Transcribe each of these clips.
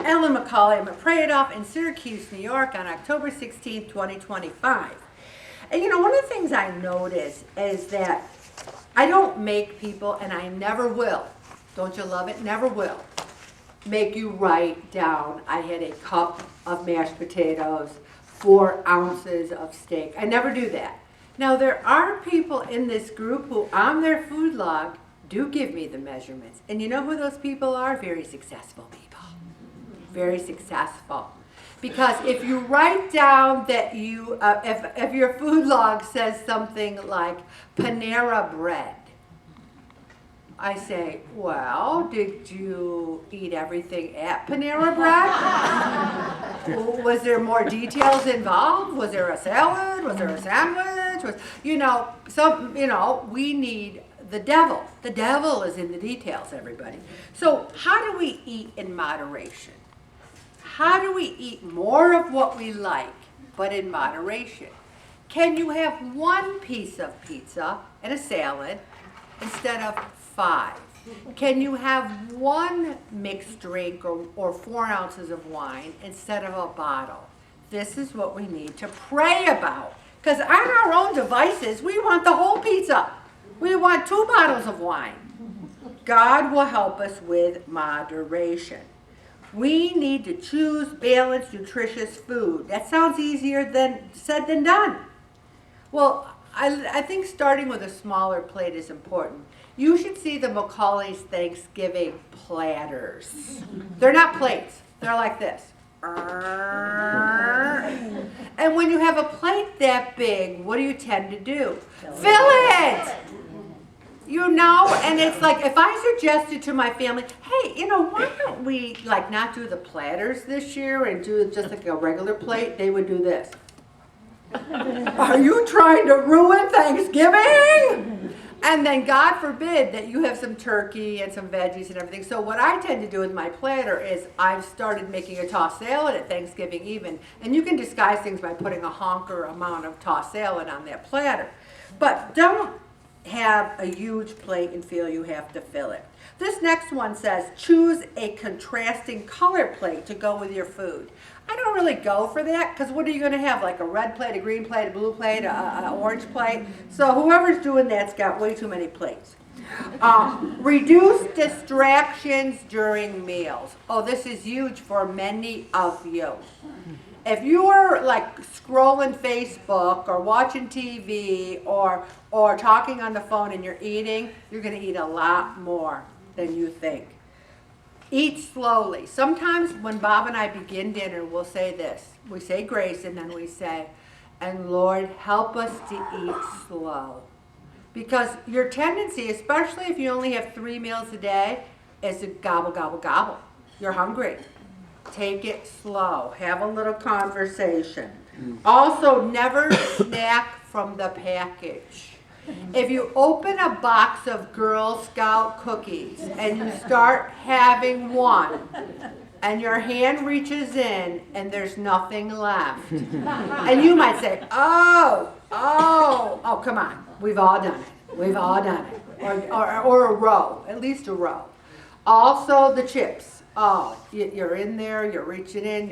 Ellen McCauley. I'm a Pray It Off in Syracuse, New York on October 16th, 2025. And one of the things I notice is that I don't make people, and I never will, don't you love it? Never will, make you write down, I had a cup of mashed potatoes, 4 ounces of steak. I never do that. Now, there are people in this group who, on their food log, do give me the measurements. And you know who those people are? Very successful people. Very successful. Because if you write down that you, if your food log says something like Panera bread, I say, well, did you eat everything at Panera bread? Was there more details involved? Was there a salad? Was there a sandwich? We need the devil. The devil is in the details, everybody. So how do we eat in moderation? How do we eat more of what we like, but in moderation? Can you have 1 piece of pizza and a salad instead of 5? Can you have 1 mixed drink or 4 ounces of wine instead of a bottle? This is what we need to pray about. Because on our own devices, we want the whole pizza. We want 2 bottles of wine. God will help us with moderation. We need to choose balanced, nutritious food. That sounds easier said than done. Well, I think starting with a smaller plate is important. You should see the McCauley's Thanksgiving platters. They're not plates. They're like this. And when you have a plate that big, what do you tend to do? Fill it! And it's like, if I suggested to my family, hey, why don't we not do the platters this year and do just like a regular plate, they would do this. Are you trying to ruin Thanksgiving? And then God forbid that you have some turkey and some veggies and everything. So what I tend to do with my platter is I've started making a tossed salad at Thanksgiving even. And you can disguise things by putting a honker amount of tossed salad on that platter. But don't have a huge plate and feel you have to fill it. This next one says, choose a contrasting color plate to go with your food. I don't really go for that, because what are you going to have, like a red plate, a green plate, a blue plate, an orange plate? So whoever's doing that's got way too many plates. Reduce distractions during meals. Oh, this is huge for many of you. If you are scrolling Facebook or watching TV or talking on the phone and you're eating, you're going to eat a lot more than you think. Eat slowly. Sometimes when Bob and I begin dinner, we'll say this. We say grace and then we say, and Lord, help us to eat slow. Because your tendency, especially if you only have 3 meals a day, is to gobble, gobble, gobble. You're hungry. Take it slow. Have a little conversation. Also, never snack from the package. If you open a box of Girl Scout cookies and you start having one and your hand reaches in and there's nothing left, and you might say, oh, come on. We've all done it. We've all done it. Or a row, at least a row. Also, the chips. Oh, you're in there, you're reaching in,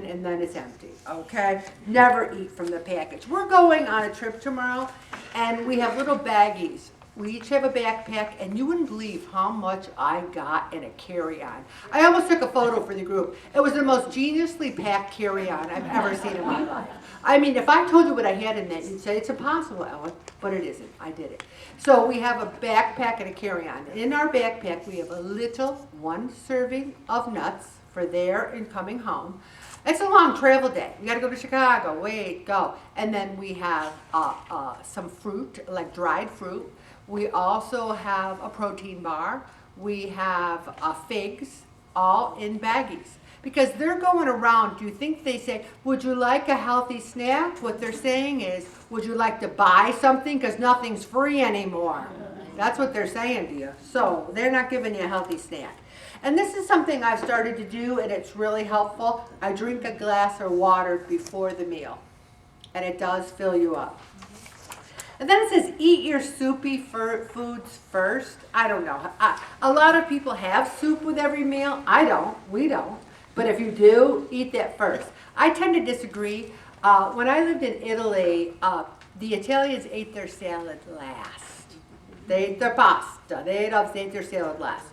and then it's empty, okay? Never eat from the package. We're going on a trip tomorrow, and we have little baggies. We each have a backpack, and you wouldn't believe how much I got in a carry-on. I almost took a photo for the group. It was the most geniusly packed carry-on I've ever seen in my life. I mean, if I told you what I had in that, you'd say, it's impossible, Ellen, but it isn't. I did it. So we have a backpack and a carry-on. In our backpack, we have a little 1 serving of nuts for there and coming home. It's a long travel day. We got to go to Chicago, go. And then we have some fruit, like dried fruit. We also have a protein bar. We have figs, all in baggies. Because they're going around, do you think they say, would you like a healthy snack? What they're saying is, would you like to buy something? Because nothing's free anymore. That's what they're saying to you. So they're not giving you a healthy snack. And this is something I've started to do, and it's really helpful. I drink a glass of water before the meal, and it does fill you up. And then it says, eat your soupy foods first. I don't know. A lot of people have soup with every meal. I don't. We don't. But if you do, eat that first. I tend to disagree. When I lived in Italy, the Italians ate their salad last. They ate their pasta. They ate their salad last.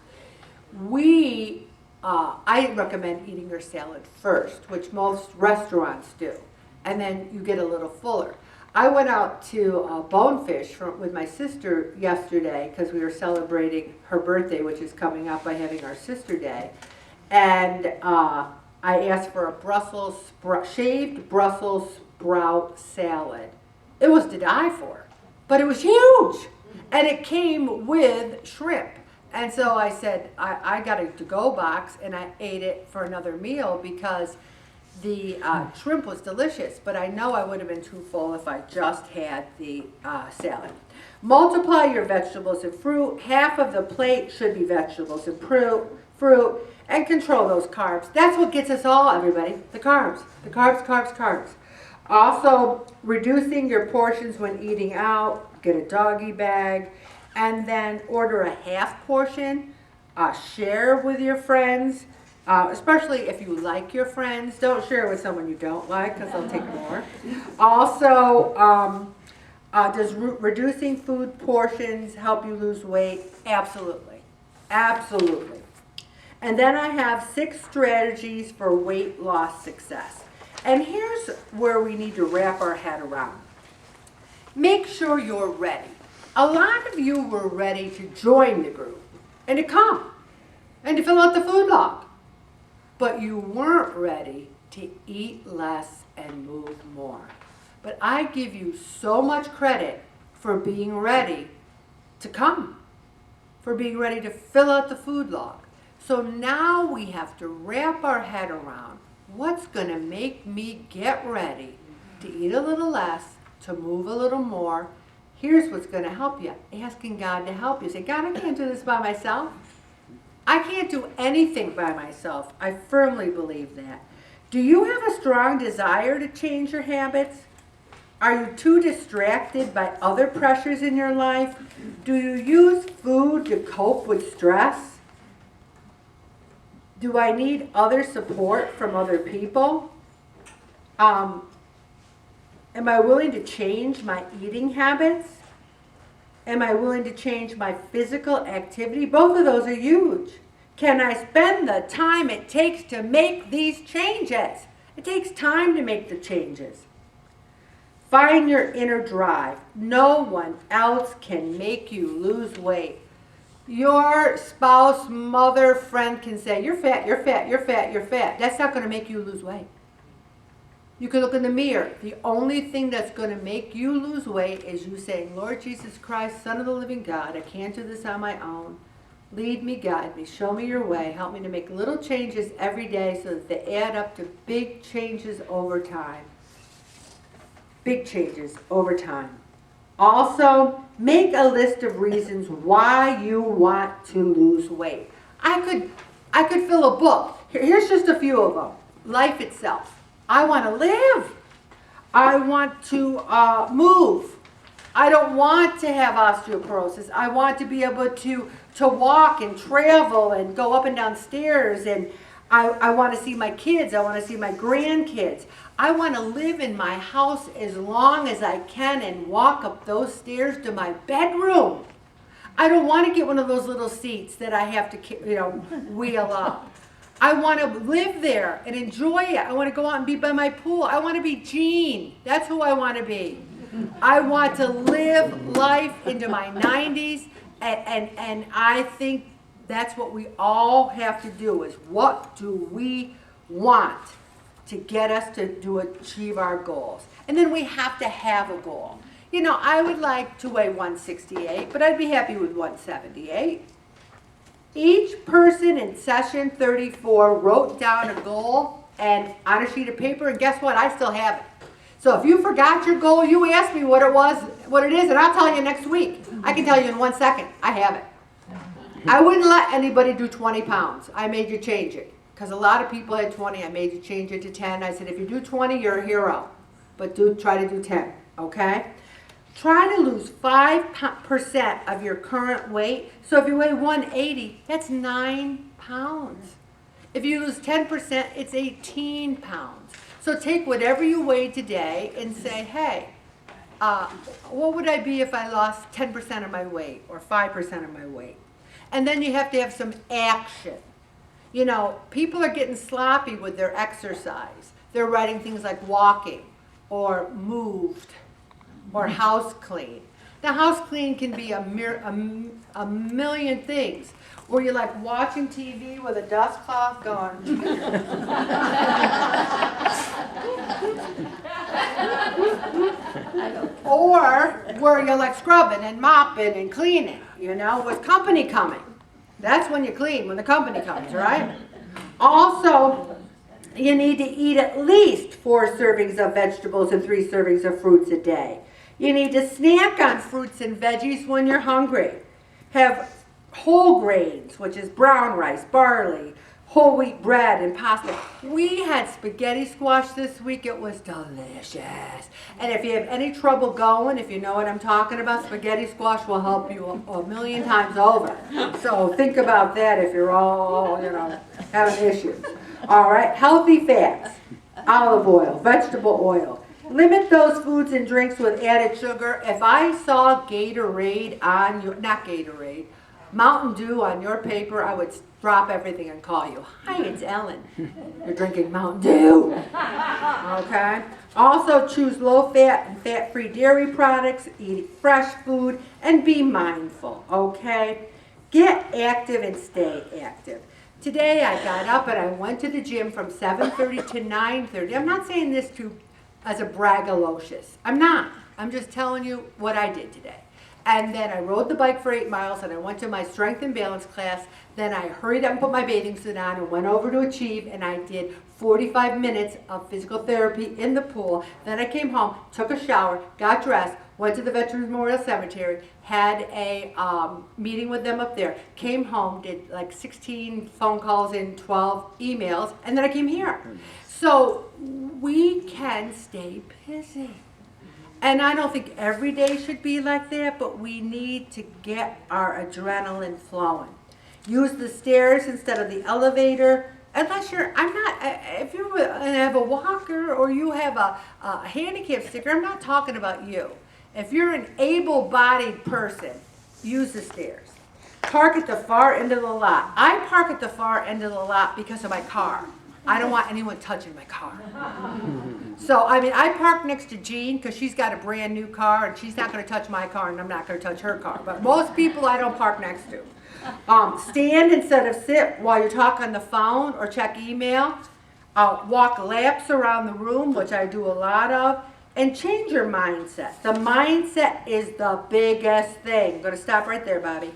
I recommend eating your salad first, which most restaurants do, and then you get a little fuller. I went out to Bonefish with my sister yesterday because we were celebrating her birthday, which is coming up by having our sister day, and I asked for a shaved Brussels sprout salad. It was to die for, but it was huge, and it came with shrimp. And so I said, I got a to-go box, and I ate it for another meal because the shrimp was delicious, but I know I would have been too full if I just had the salad. Multiply your vegetables and fruit. Half of the plate should be vegetables and fruit, and control those carbs. That's what gets us all, everybody, the carbs. The carbs, carbs, carbs. Also, reducing your portions when eating out, get a doggy bag, and then order a half portion, share with your friends, especially if you like your friends. Don't share with someone you don't like because they'll take more. Also, does reducing food portions help you lose weight? Absolutely. Absolutely. And then I have 6 strategies for weight loss success. And here's where we need to wrap our head around. Make sure you're ready. A lot of you were ready to join the group and to come and to fill out the food log. But you weren't ready to eat less and move more. But I give you so much credit for being ready to come, for being ready to fill out the food log. So now we have to wrap our head around what's going to make me get ready to eat a little less, to move a little more. Here's what's going to help you. Asking God to help you. Say, God, I can't do this by myself. I can't do anything by myself. I firmly believe that. Do you have a strong desire to change your habits? Are you too distracted by other pressures in your life? Do you use food to cope with stress? Do I need other support from other people? Am I willing to change my eating habits? Am I willing to change my physical activity? Both of those are huge. Can I spend the time it takes to make these changes? It takes time to make the changes. Find your inner drive. No one else can make you lose weight. Your spouse, mother, friend can say, you're fat, you're fat, you're fat, you're fat. That's not going to make you lose weight. You can look in the mirror. The only thing that's going to make you lose weight is you saying, Lord Jesus Christ, Son of the living God, I can't do this on my own. Lead me, guide me, show me your way. Help me to make little changes every day so that they add up to big changes over time. Big changes over time. Also, make a list of reasons why you want to lose weight. I could fill a book. Here's just a few of them. Life itself. I want to live. I want to move. I don't want to have osteoporosis. I want to be able to walk and travel and go up and down stairs. And I want to see my kids. I want to see my grandkids. I want to live in my house as long as I can and walk up those stairs to my bedroom. I don't want to get one of those little seats that I have to, wheel up. I want to live there and enjoy it. I want to go out and be by my pool. I want to be Jean. That's who I want to be. I want to live life into my 90s, and I think that's what we all have to do is what do we want to get us to achieve our goals. And then we have to have a goal. I would like to weigh 168, but I'd be happy with 178. Each person in session 34 wrote down a goal and on a sheet of paper, and guess what? I still have it. So if you forgot your goal, you ask me what it is, and I'll tell you next week. I can tell you in 1 second. I have it. I wouldn't let anybody do 20 pounds. I made you change it. Because a lot of people had 20. I made you change it to 10. I said, if you do 20, you're a hero. But try to do 10, okay? Try to lose 5% of your current weight. So if you weigh 180, that's 9 pounds. If you lose 10%, it's 18 pounds. So take whatever you weighed today and say, hey, what would I be if I lost 10% of my weight or 5% of my weight? And then you have to have some action. You know, people are getting sloppy with their exercise. They're writing things like walking or moved or house clean. Now, house clean can be a million things. Where you're like watching TV with a dust cloth going. Or where you're like scrubbing and mopping and cleaning, you know, with company coming. That's when you clean, when the company comes, right? Also, you need to eat at least 4 servings of vegetables and 3 servings of fruits a day. You need to snack on fruits and veggies when you're hungry. Have whole grains, which is brown rice, barley, whole wheat bread, and pasta. We had spaghetti squash this week. It was delicious. And if you have any trouble going, if you know what I'm talking about, spaghetti squash will help you a million times over. So think about that if you're all, you know, having issues. All right, healthy fats, olive oil, vegetable oil. Limit those foods and drinks with added sugar. If I saw Gatorade on your, not Gatorade, Mountain Dew on your paper, I would drop everything and call you. Hi, it's Ellen. You're drinking Mountain Dew. Okay? Also choose low-fat and fat-free dairy products, eat fresh food, and be mindful, okay? Get active and stay active. Today I got up and I went to the gym from 7:30 to 9:30. I'm not saying this as a braggalocious. I'm not. I'm just telling you what I did today. And then I rode the bike for 8 miles and I went to my strength and balance class. Then I hurried up and put my bathing suit on and went over to Achieve and I did 45 minutes of physical therapy in the pool. Then I came home, took a shower, got dressed, went to the Veterans Memorial Cemetery, had a meeting with them up there, came home, did like 16 phone calls and 12 emails, and then I came here. So we can stay busy. And I don't think every day should be like that, but we need to get our adrenaline flowing. Use the stairs instead of the elevator. Unless you're, if you have a walker or you have a handicap sticker, I'm not talking about you. If you're an able-bodied person, use the stairs. Park at the far end of the lot. I park at the far end of the lot because of my car. I don't want anyone touching my car. So, I mean, I park next to Jean because she's got a brand new car and she's not going to touch my car and I'm not going to touch her car. But most people I don't park next to. Stand instead of sit while you talk on the phone or check email. Walk laps around the room, which I do a lot of. And change your mindset. The mindset is the biggest thing. I'm going to stop right there, Bobby.